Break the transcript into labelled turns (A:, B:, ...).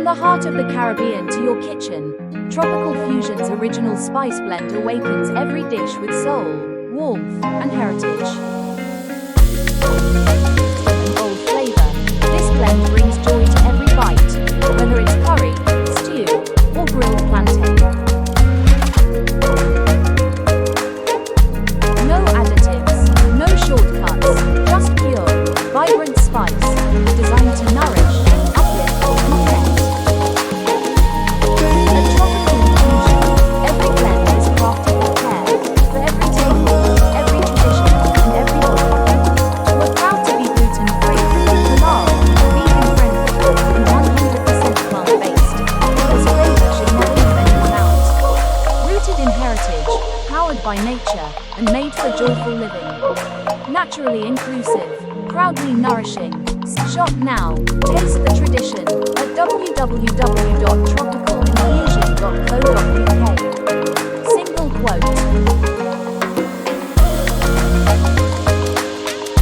A: the heart of the Caribbean to your kitchen, Tropical Fusion's original spice blend awakens every dish with soul, warmth, and heritage. And bold flavor, this blend brings joy to every bite, whether it's curry, stew, or grilled plantain. No additives, no shortcuts, just pure, vibrant spice, designed to nourish, uplift, and connect. At Tropical Infusion, every blend is crafted with care, for every table, every tradition, and every home. We're proud to be gluten-free, halal, vegan-friendly, and 100% plant-based, because flavour should never leave anyone out. Rooted in heritage, powered by nature, and made for joyful living. Naturally inclusive, proudly nourishing. Shop now, taste the tradition, at www.tropical.com.